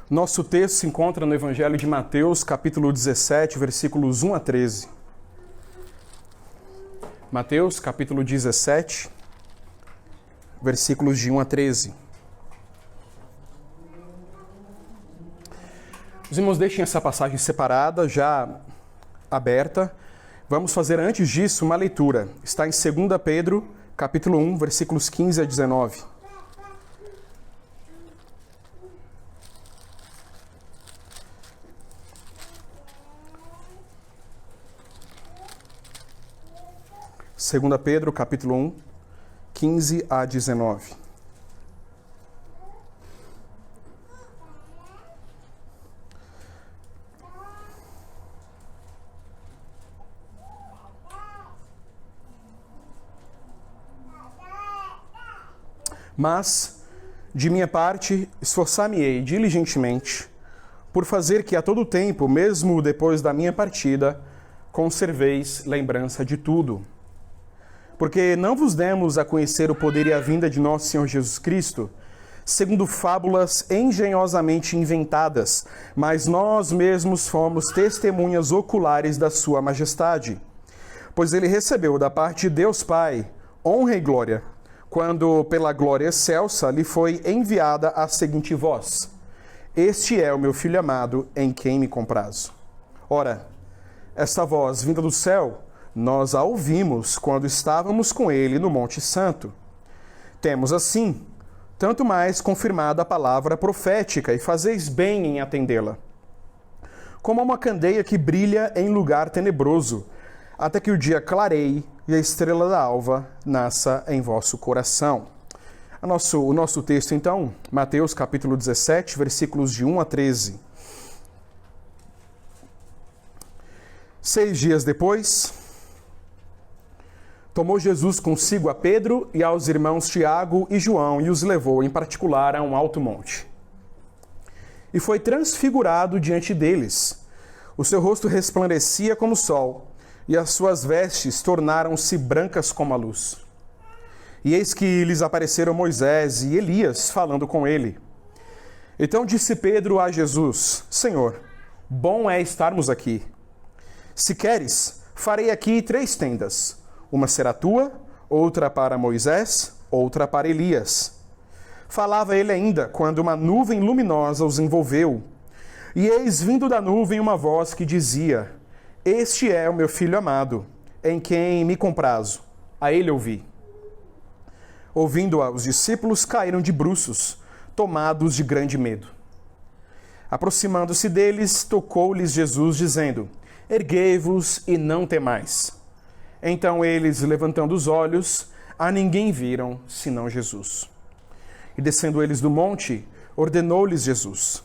Nosso texto se encontra no Evangelho de Mateus, capítulo 17, versículos 1 a 13. Mateus, capítulo 17, versículos de 1 a 13. Os irmãos, deixem essa passagem separada, já aberta. Vamos fazer antes disso uma leitura. Está em 2 Pedro, capítulo 1, versículos 15 a 19. Segunda Pedro, capítulo 1, 15 a 19. Mas, de minha parte, esforçar-me-ei diligentemente por fazer que a todo tempo, mesmo depois da minha partida, conserveis lembrança de tudo. Porque não vos demos a conhecer o poder e a vinda de nosso Senhor Jesus Cristo, segundo fábulas engenhosamente inventadas, mas nós mesmos fomos testemunhas oculares da sua majestade. Pois ele recebeu da parte de Deus Pai honra e glória, quando pela glória excelsa lhe foi enviada a seguinte voz: Este é o meu Filho amado, em quem me comprazo. Ora, esta voz vinda do céu, nós a ouvimos quando estávamos com ele no Monte Santo. Temos assim, tanto mais confirmada a palavra profética, e fazeis bem em atendê-la. Como uma candeia que brilha em lugar tenebroso, até que o dia clareie e a estrela da alva nasça em vosso coração. O nosso texto, então, Mateus capítulo 17, versículos de 1 a 13. 6 dias depois, tomou Jesus consigo a Pedro e aos irmãos Tiago e João e os levou em particular a um alto monte. E foi transfigurado diante deles. O seu rosto resplandecia como o sol, e as suas vestes tornaram-se brancas como a luz. E eis que lhes apareceram Moisés e Elias falando com ele. Então disse Pedro a Jesus: Senhor, bom é estarmos aqui. Se queres, farei aqui 3 tendas. Uma será tua, outra para Moisés, outra para Elias. Falava ele ainda, quando uma nuvem luminosa os envolveu. E eis vindo da nuvem uma voz que dizia: Este é o meu Filho amado, em quem me comprazo. A ele ouvi. Ouvindo-a, os discípulos caíram de bruços, tomados de grande medo. Aproximando-se deles, tocou-lhes Jesus, dizendo: Erguei-vos e não temais. Então eles, levantando os olhos, a ninguém viram, senão Jesus. E descendo eles do monte, ordenou-lhes Jesus: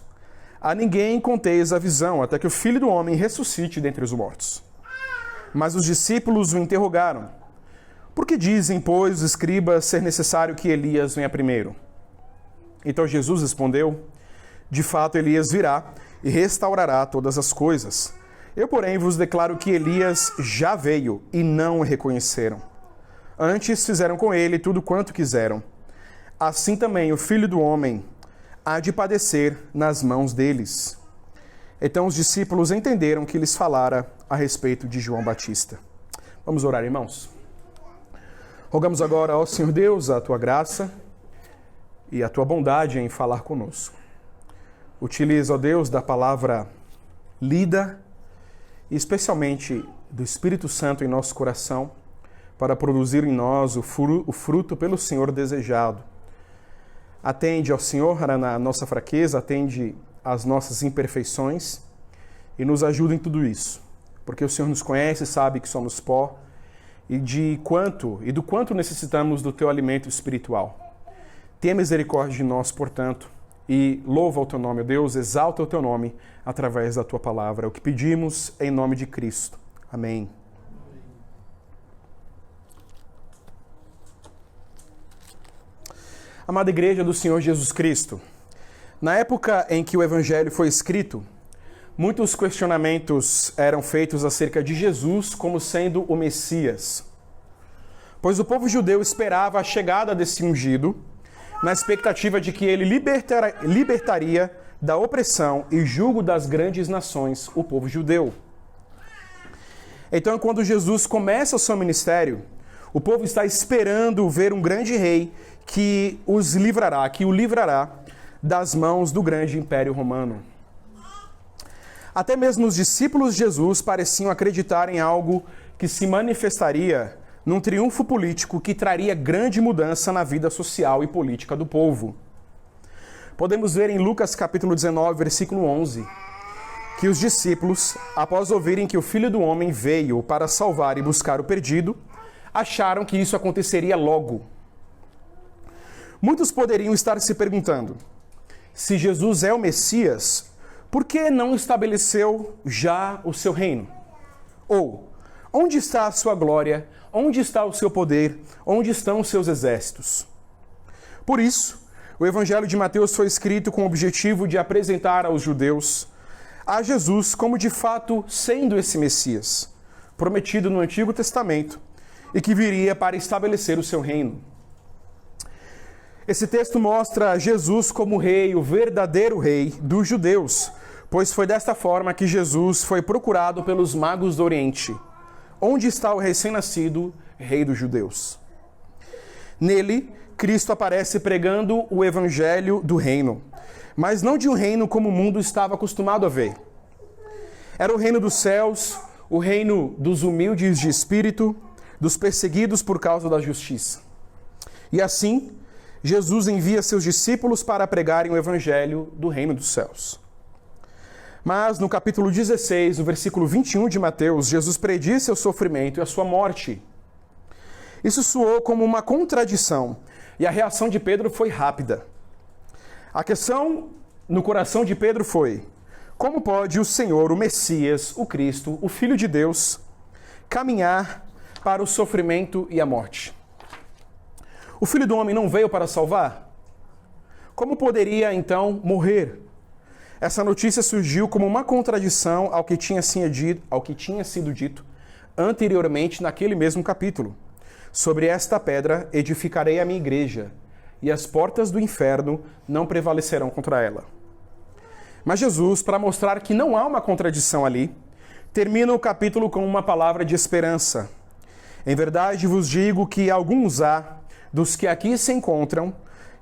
A ninguém conteis a visão, até que o Filho do Homem ressuscite dentre os mortos. Mas os discípulos o interrogaram: Por que dizem, pois, os escribas ser necessário que Elias venha primeiro? Então Jesus respondeu: De fato, Elias virá e restaurará todas as coisas. Eu, porém, vos declaro que Elias já veio e não o reconheceram. Antes fizeram com ele tudo quanto quiseram. Assim também o Filho do Homem há de padecer nas mãos deles. Então os discípulos entenderam que lhes falara a respeito de João Batista. Vamos orar, irmãos. Rogamos agora ao Senhor Deus a tua graça e a tua bondade em falar conosco. Utiliza, ó Deus, da palavra lida, e especialmente do Espírito Santo em nosso coração, para produzir em nós o fruto pelo Senhor desejado. Atende ao Senhor na nossa fraqueza, atende às nossas imperfeições e nos ajuda em tudo isso, porque o Senhor nos conhece, sabe que somos pó e do quanto necessitamos do teu alimento espiritual. Tenha misericórdia de nós, portanto, e louva o teu nome, ó Deus, exalta o teu nome através da tua palavra. É o que pedimos em nome de Cristo. Amém. Amada Igreja do Senhor Jesus Cristo, na época em que o Evangelho foi escrito, muitos questionamentos eram feitos acerca de Jesus como sendo o Messias, pois o povo judeu esperava a chegada desse ungido, na expectativa de que ele libertaria da opressão e jugo das grandes nações, o povo judeu. Então, quando Jesus começa o seu ministério, o povo está esperando ver um grande rei que o livrará das mãos do grande império romano. Até mesmo os discípulos de Jesus pareciam acreditar em algo que se manifestaria num triunfo político que traria grande mudança na vida social e política do povo. Podemos ver em Lucas capítulo 19, versículo 11, que os discípulos, após ouvirem que o Filho do Homem veio para salvar e buscar o perdido, acharam que isso aconteceria logo. Muitos poderiam estar se perguntando, se Jesus é o Messias, por que não estabeleceu já o seu reino? Ou, onde está a sua glória? Onde está o seu poder? Onde estão os seus exércitos? Por isso, o Evangelho de Mateus foi escrito com o objetivo de apresentar aos judeus a Jesus como de fato sendo esse Messias, prometido no Antigo Testamento, e que viria para estabelecer o seu reino. Esse texto mostra Jesus como rei, o verdadeiro rei dos judeus, pois foi desta forma que Jesus foi procurado pelos magos do Oriente. Onde está o recém-nascido rei dos judeus? Nele, Cristo aparece pregando o evangelho do reino, mas não de um reino como o mundo estava acostumado a ver. Era o reino dos céus, o reino dos humildes de espírito, dos perseguidos por causa da justiça. E assim, Jesus envia seus discípulos para pregarem o evangelho do reino dos céus. Mas no capítulo 16, no versículo 21 de Mateus, Jesus predisse o sofrimento e a sua morte. Isso soou como uma contradição, e a reação de Pedro foi rápida. A questão no coração de Pedro foi: como pode o Senhor, o Messias, o Cristo, o Filho de Deus, caminhar para o sofrimento e a morte? O Filho do Homem não veio para salvar? Como poderia, então, morrer? Essa notícia surgiu como uma contradição ao que tinha sido dito anteriormente naquele mesmo capítulo. Sobre esta pedra edificarei a minha igreja, e as portas do inferno não prevalecerão contra ela. Mas Jesus, para mostrar que não há uma contradição ali, termina o capítulo com uma palavra de esperança. Em verdade vos digo que alguns há, dos que aqui se encontram,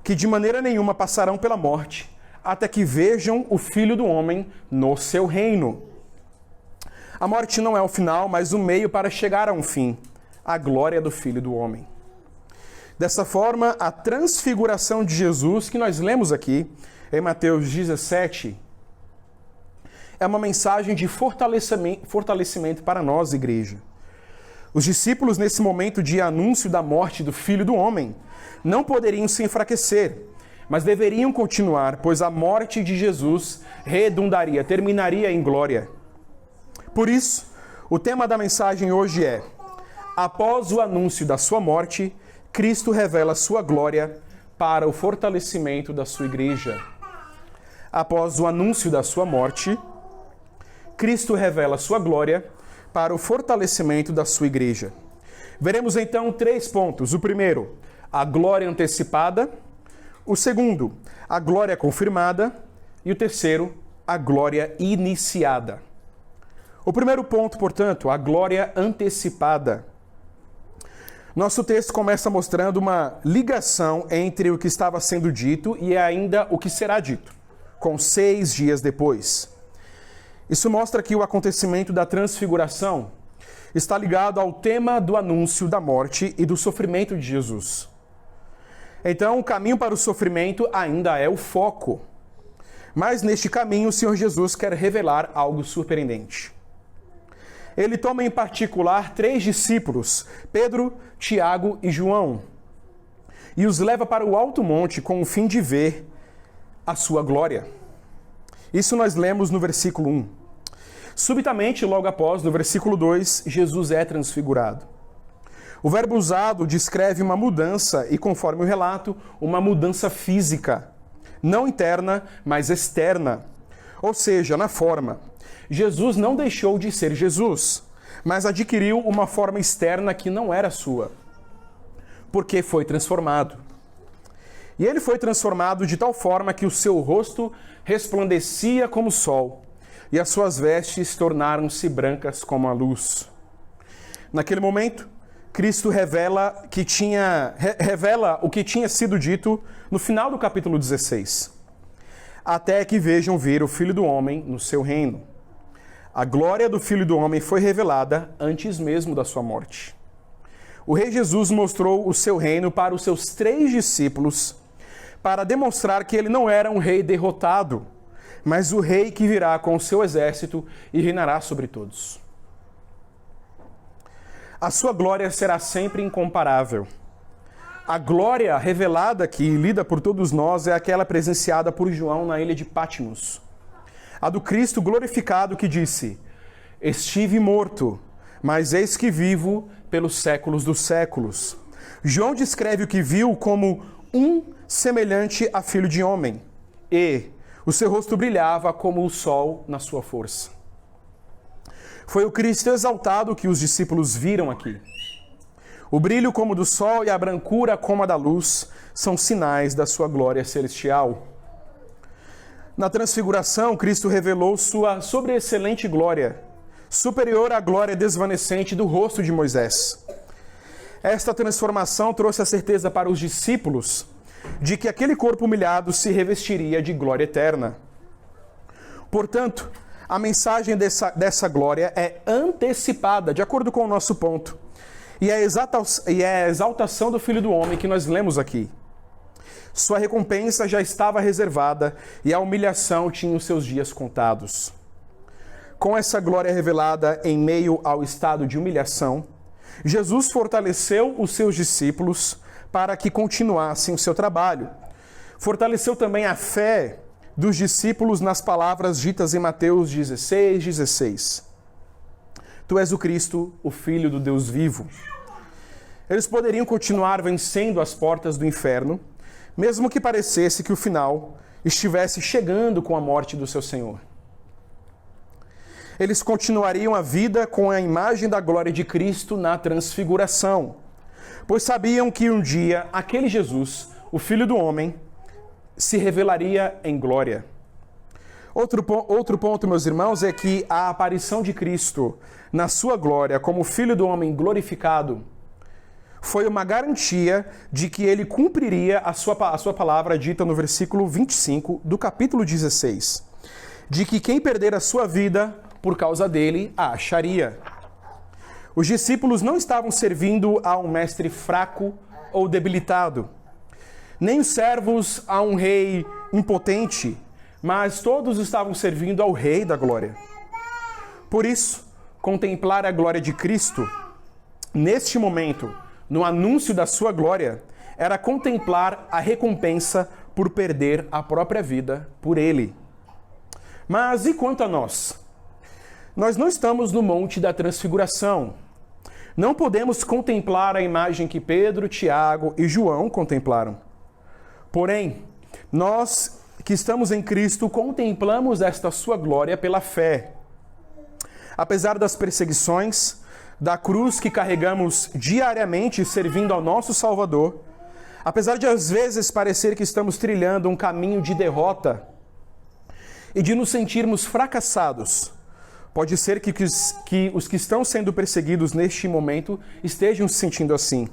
que de maneira nenhuma passarão pela morte, até que vejam o Filho do Homem no seu reino. A morte não é o final, mas o meio para chegar a um fim, a glória do Filho do Homem. Dessa forma, a transfiguração de Jesus, que nós lemos aqui em Mateus 17, é uma mensagem de fortalecimento para nós, igreja. Os discípulos, nesse momento de anúncio da morte do Filho do Homem, não poderiam se enfraquecer, mas deveriam continuar, pois a morte de Jesus terminaria em glória. Por isso, o tema da mensagem hoje é: após o anúncio da sua morte, Cristo revela sua glória para o fortalecimento da sua igreja. Após o anúncio da sua morte, Cristo revela sua glória para o fortalecimento da sua igreja. Veremos então 3 pontos. O primeiro, a glória antecipada. O segundo, a glória confirmada. E o terceiro, a glória iniciada. O primeiro ponto, portanto, a glória antecipada. Nosso texto começa mostrando uma ligação entre o que estava sendo dito e ainda o que será dito, com 6 dias depois. Isso mostra que o acontecimento da transfiguração está ligado ao tema do anúncio da morte e do sofrimento de Jesus. Então, o caminho para o sofrimento ainda é o foco. Mas neste caminho, o Senhor Jesus quer revelar algo surpreendente. Ele toma em particular 3 discípulos, Pedro, Tiago e João, e os leva para o alto monte com o fim de ver a sua glória. Isso nós lemos no versículo 1. Subitamente, logo após, no versículo 2, Jesus é transfigurado. O verbo usado descreve uma mudança e, conforme o relato, uma mudança física, não interna, mas externa, ou seja, na forma. Jesus não deixou de ser Jesus, mas adquiriu uma forma externa que não era sua, porque foi transformado. E ele foi transformado de tal forma que o seu rosto resplandecia como o sol, e as suas vestes tornaram-se brancas como a luz. Naquele momento, Cristo revela o que tinha sido dito no final do capítulo 16. Até que vejam vir o Filho do Homem no seu reino. A glória do Filho do Homem foi revelada antes mesmo da sua morte. O Rei Jesus mostrou o seu reino para os seus 3 discípulos, para demonstrar que ele não era um rei derrotado, mas o rei que virá com o seu exército e reinará sobre todos. A sua glória será sempre incomparável. A glória revelada aqui, lida por todos nós, é aquela presenciada por João na ilha de Patmos. A do Cristo glorificado que disse: estive morto, mas eis que vivo pelos séculos dos séculos. João descreve o que viu como um semelhante a filho de homem, e o seu rosto brilhava como o sol na sua força. Foi o Cristo exaltado que os discípulos viram aqui. O brilho como do sol e a brancura como a da luz são sinais da sua glória celestial. Na transfiguração, Cristo revelou sua sobreexcelente glória, superior à glória desvanecente do rosto de Moisés. Esta transformação trouxe a certeza para os discípulos de que aquele corpo humilhado se revestiria de glória eterna. Portanto, a mensagem dessa glória é antecipada, de acordo com o nosso ponto, e é a exaltação do Filho do Homem que nós lemos aqui. Sua recompensa já estava reservada e a humilhação tinha os seus dias contados. Com essa glória revelada em meio ao estado de humilhação, Jesus fortaleceu os seus discípulos para que continuassem o seu trabalho. Fortaleceu também a fé dos discípulos nas palavras ditas em Mateus 16:16. Tu és o Cristo, o Filho do Deus vivo. Eles poderiam continuar vencendo as portas do inferno, mesmo que parecesse que o final estivesse chegando com a morte do seu Senhor. Eles continuariam a vida com a imagem da glória de Cristo na transfiguração, pois sabiam que um dia aquele Jesus, o Filho do Homem, se revelaria em glória. Outro ponto, meus irmãos, é que a aparição de Cristo na sua glória como Filho do Homem glorificado foi uma garantia de que ele cumpriria a sua palavra dita no versículo 25 do capítulo 16, de que quem perder a sua vida por causa dele a acharia. Os discípulos não estavam servindo a um mestre fraco ou debilitado, nem os servos a um rei impotente, mas todos estavam servindo ao Rei da Glória. Por isso, contemplar a glória de Cristo, neste momento, no anúncio da sua glória, era contemplar a recompensa por perder a própria vida por ele. Mas e quanto a nós? Nós não estamos no Monte da Transfiguração. Não podemos contemplar a imagem que Pedro, Tiago e João contemplaram. Porém, nós que estamos em Cristo contemplamos esta sua glória pela fé. Apesar das perseguições, da cruz que carregamos diariamente servindo ao nosso Salvador, apesar de às vezes parecer que estamos trilhando um caminho de derrota e de nos sentirmos fracassados, pode ser que os que estão sendo perseguidos neste momento estejam se sentindo assim.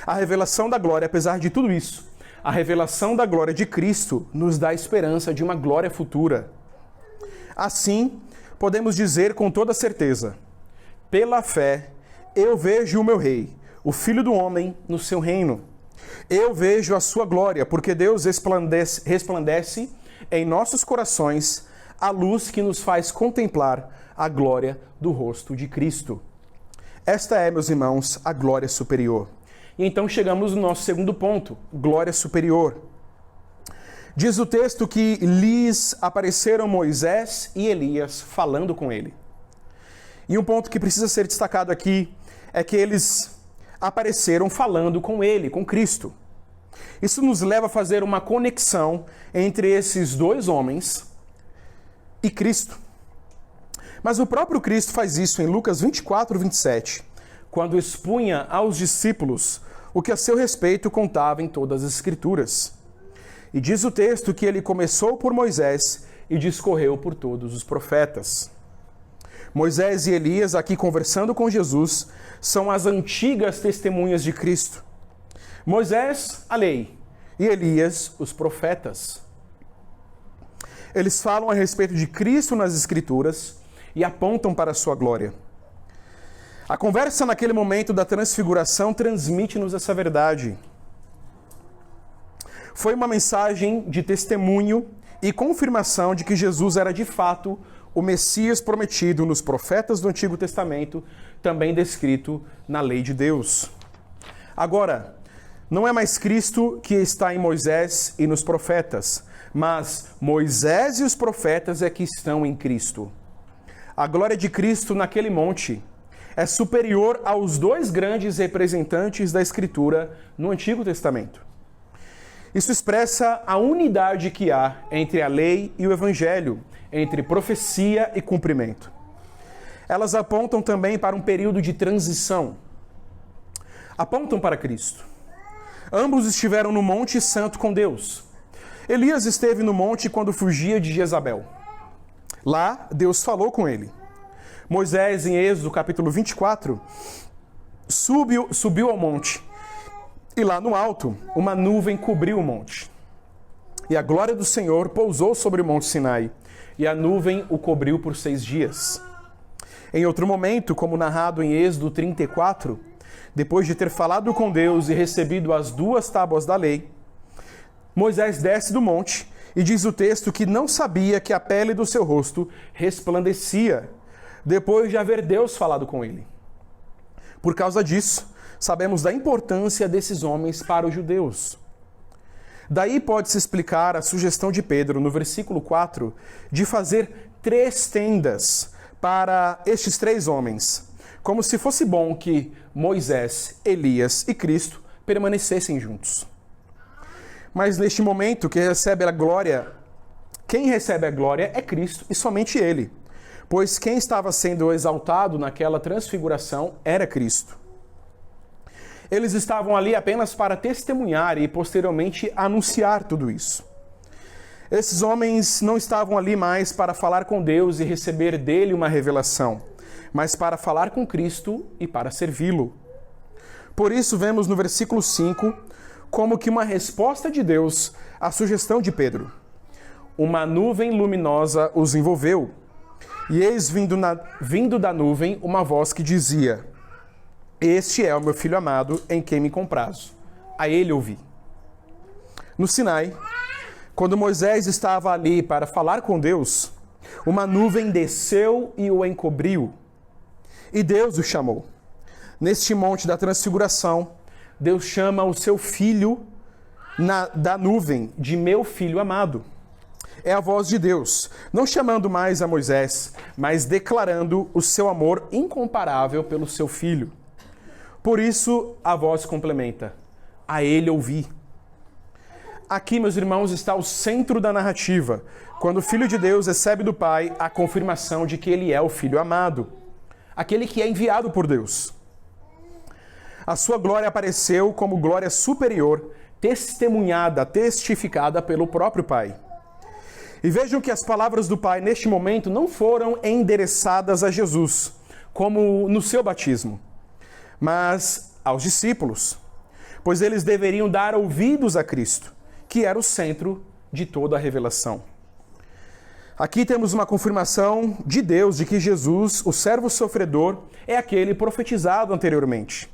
A revelação da glória, apesar de tudo isso, a revelação da glória de Cristo nos dá esperança de uma glória futura. Assim, podemos dizer com toda certeza: pela fé, eu vejo o meu Rei, o Filho do Homem, no seu reino. Eu vejo a sua glória, porque Deus resplandece em nossos corações a luz que nos faz contemplar a glória do rosto de Cristo. Esta é, meus irmãos, a glória superior. E então chegamos no nosso segundo ponto, glória superior. Diz o texto que lhes apareceram Moisés e Elias falando com ele. E um ponto que precisa ser destacado aqui é que eles apareceram falando com ele, com Cristo. Isso nos leva a fazer uma conexão entre esses dois homens e Cristo. Mas o próprio Cristo faz isso em Lucas 24:27, quando expunha aos discípulos o que a seu respeito contava em todas as Escrituras. E diz o texto que ele começou por Moisés e discorreu por todos os profetas. Moisés e Elias, aqui conversando com Jesus, são as antigas testemunhas de Cristo. Moisés, a lei, e Elias, os profetas. Eles falam a respeito de Cristo nas Escrituras e apontam para a sua glória. A conversa naquele momento da transfiguração transmite-nos essa verdade. Foi uma mensagem de testemunho e confirmação de que Jesus era de fato o Messias prometido nos profetas do Antigo Testamento, também descrito na lei de Deus. Agora, não é mais Cristo que está em Moisés e nos profetas, mas Moisés e os profetas é que estão em Cristo. A glória de Cristo naquele monte é superior aos dois grandes representantes da Escritura no Antigo Testamento. Isso expressa a unidade que há entre a lei e o Evangelho, entre profecia e cumprimento. Elas apontam também para um período de transição. Apontam para Cristo. Ambos estiveram no Monte Santo com Deus. Elias esteve no monte quando fugia de Jezabel. Lá, Deus falou com ele. Moisés, em Êxodo, capítulo 24, subiu ao monte. E lá no alto, uma nuvem cobriu o monte. E a glória do Senhor pousou sobre o monte Sinai. E a nuvem o cobriu por 6 dias. Em outro momento, como narrado em Êxodo 34, depois de ter falado com Deus e recebido as 2 tábuas da lei, Moisés desce do monte e diz o texto que não sabia que a pele do seu rosto resplandecia, depois de haver Deus falado com ele. Por causa disso, sabemos da importância desses homens para os judeus. Daí pode-se explicar a sugestão de Pedro, no versículo 4, de fazer 3 tendas para estes 3 homens, como se fosse bom que Moisés, Elias e Cristo permanecessem juntos. Mas neste momento, quem recebe a glória é Cristo e somente Ele, pois quem estava sendo exaltado naquela transfiguração era Cristo. Eles estavam ali apenas para testemunhar e posteriormente anunciar tudo isso. Esses homens não estavam ali mais para falar com Deus e receber dele uma revelação, mas para falar com Cristo e para servi-lo. Por isso vemos no versículo 5 como que uma resposta de Deus à sugestão de Pedro. Uma nuvem luminosa os envolveu, e eis vindo da nuvem uma voz que dizia: Este é o meu filho amado, em quem me comprazo. A ele ouvi. No Sinai, quando Moisés estava ali para falar com Deus, uma nuvem desceu e o encobriu, e Deus o chamou. Neste monte da transfiguração, Deus chama o seu filho da nuvem de meu filho amado. É a voz de Deus, não chamando mais a Moisés, mas declarando o seu amor incomparável pelo seu filho. Por isso, a voz complementa: a ele ouvi. Aqui, meus irmãos, está o centro da narrativa, quando o Filho de Deus recebe do Pai a confirmação de que ele é o Filho amado, aquele que é enviado por Deus. A sua glória apareceu como glória superior, testificada pelo próprio Pai. E vejam que as palavras do Pai neste momento não foram endereçadas a Jesus, como no seu batismo, mas aos discípulos, pois eles deveriam dar ouvidos a Cristo, que era o centro de toda a revelação. Aqui temos uma confirmação de Deus de que Jesus, o servo sofredor, é aquele profetizado anteriormente.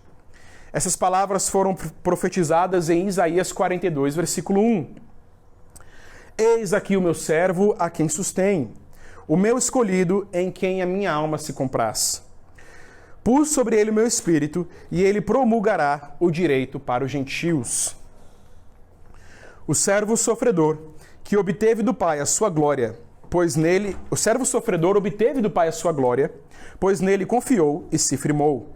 Essas palavras foram profetizadas em Isaías 42, versículo 1. Eis aqui o meu servo, a quem sustém, o meu escolhido, em quem a minha alma se compraz. Pus sobre ele o meu espírito, e ele promulgará o direito para os gentios. O servo sofredor, que obteve do Pai a sua glória, pois nele, o servo sofredor obteve do Pai a sua glória, pois nele confiou e se firmou.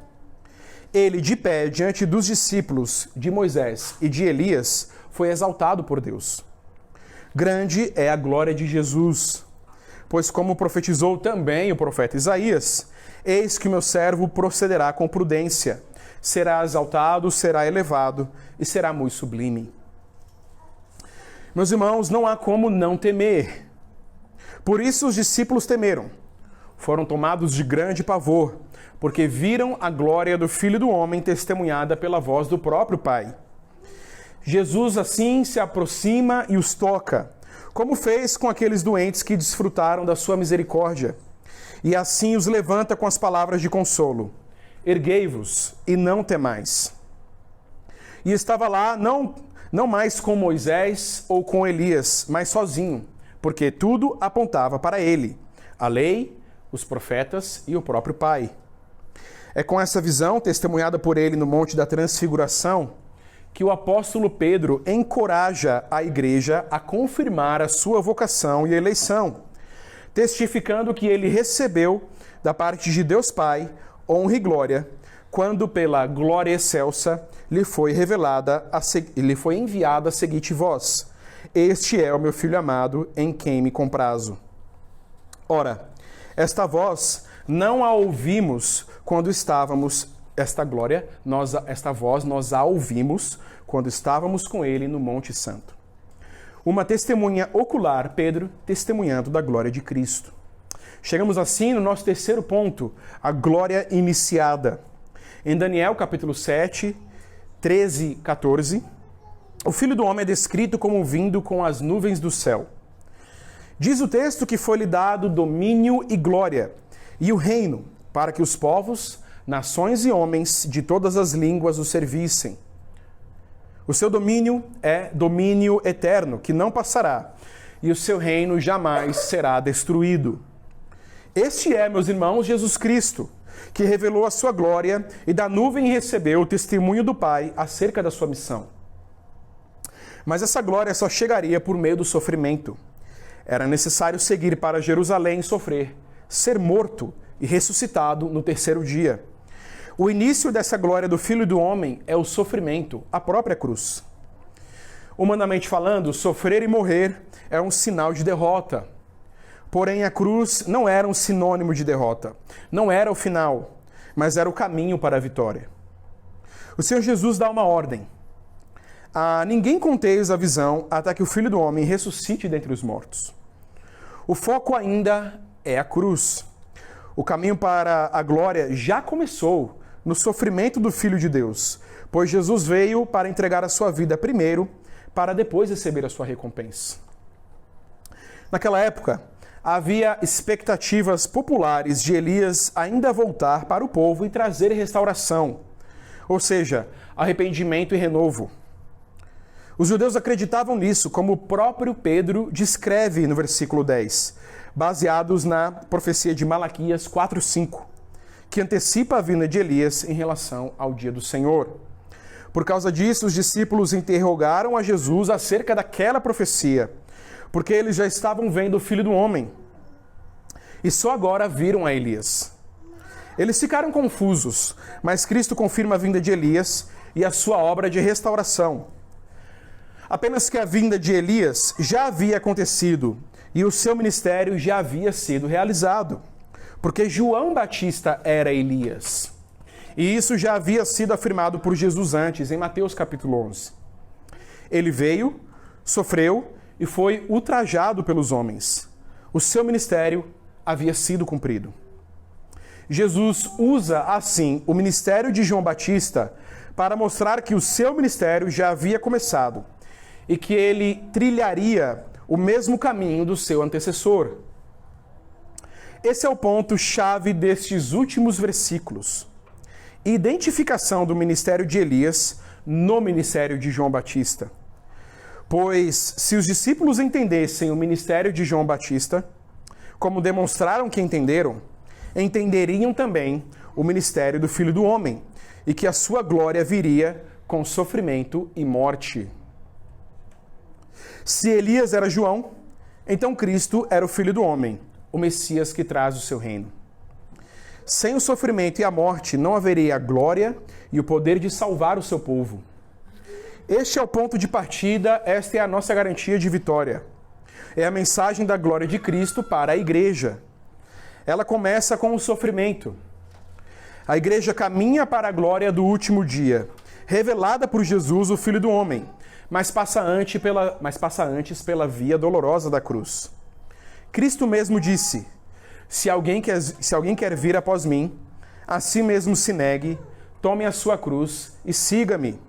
Ele, de pé diante dos discípulos de Moisés e de Elias, foi exaltado por Deus. Grande é a glória de Jesus, pois como profetizou também o profeta Isaías, eis que o meu servo procederá com prudência, será exaltado, será elevado e será muito sublime. Meus irmãos, não há como não temer. Por isso os discípulos temeram. Foram tomados de grande pavor, porque viram a glória do Filho do Homem testemunhada pela voz do próprio Pai. Jesus assim se aproxima e os toca, como fez com aqueles doentes que desfrutaram da sua misericórdia, e assim os levanta com as palavras de consolo. Erguei-vos e não temais. E estava lá não mais com Moisés ou com Elias, mas sozinho, porque tudo apontava para ele, a lei, os profetas e o próprio Pai. É com essa visão, testemunhada por ele no Monte da Transfiguração, que o apóstolo Pedro encoraja a igreja a confirmar a sua vocação e eleição, testificando que ele recebeu da parte de Deus Pai honra e glória, quando pela glória excelsa lhe foi enviada a seguinte voz: Este é o meu Filho amado, em quem me comprazo. Ora, esta voz não a ouvimos quando estávamos, esta voz nós a ouvimos quando estávamos com ele no Monte Santo. Uma testemunha ocular, Pedro, testemunhando da glória de Cristo. Chegamos assim no nosso terceiro ponto, a glória iniciada. Em Daniel capítulo 7, 13, 14, o Filho do Homem é descrito como vindo com as nuvens do céu. Diz o texto que foi-lhe dado domínio e glória, e o reino, para que os povos, nações e homens de todas as línguas o servissem. O seu domínio é domínio eterno, que não passará, e o seu reino jamais será destruído. Este é, meus irmãos, Jesus Cristo, que revelou a sua glória e da nuvem recebeu o testemunho do Pai acerca da sua missão. Mas essa glória só chegaria por meio do sofrimento. Era necessário seguir para Jerusalém e sofrer, ser morto e ressuscitado no terceiro dia. O início dessa glória do Filho do Homem é o sofrimento, a própria cruz. Humanamente falando, sofrer e morrer é um sinal de derrota. Porém, a cruz não era um sinônimo de derrota. Não era o final, mas era o caminho para a vitória. O Senhor Jesus dá uma ordem. A ninguém conteis a visão até que o Filho do Homem ressuscite dentre os mortos. O foco ainda é a cruz. O caminho para a glória já começou no sofrimento do Filho de Deus, pois Jesus veio para entregar a sua vida primeiro, para depois receber a sua recompensa. Naquela época, havia expectativas populares de Elias ainda voltar para o povo e trazer restauração, ou seja, arrependimento e renovo. Os judeus acreditavam nisso, como o próprio Pedro descreve no versículo 10, baseados na profecia de Malaquias 4:5, que antecipa a vinda de Elias em relação ao dia do Senhor. Por causa disso, os discípulos interrogaram a Jesus acerca daquela profecia, porque eles já estavam vendo o Filho do Homem e só agora viram a Elias. Eles ficaram confusos, mas Cristo confirma a vinda de Elias e a sua obra de restauração. Apenas que a vinda de Elias já havia acontecido e o seu ministério já havia sido realizado, porque João Batista era Elias. E isso já havia sido afirmado por Jesus antes, em Mateus capítulo 11. Ele veio, sofreu e foi ultrajado pelos homens. O seu ministério havia sido cumprido. Jesus usa, assim, o ministério de João Batista para mostrar que o seu ministério já havia começado e que ele trilharia o mesmo caminho do seu antecessor. Esse é o ponto-chave destes últimos versículos. Identificação do ministério de Elias no ministério de João Batista. Pois, se os discípulos entendessem o ministério de João Batista, como demonstraram que entenderam, entenderiam também o ministério do Filho do Homem, e que a sua glória viria com sofrimento e morte. Se Elias era João, então Cristo era o Filho do Homem, o Messias que traz o seu reino. Sem o sofrimento e a morte não haveria a glória e o poder de salvar o seu povo. Este é o ponto de partida, esta é a nossa garantia de vitória. É a mensagem da glória de Cristo para a igreja. Ela começa com o sofrimento. A igreja caminha para a glória do último dia, revelada por Jesus, o Filho do Homem, mas passa antes pela via dolorosa da cruz. Cristo mesmo disse: se alguém quer vir após mim, a si mesmo se negue, tome a sua cruz e siga-me.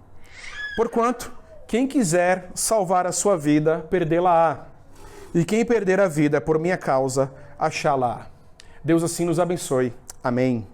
Porquanto, quem quiser salvar a sua vida, perdê-la-á. E quem perder a vida por minha causa, achá-la-á. Deus assim nos abençoe. Amém.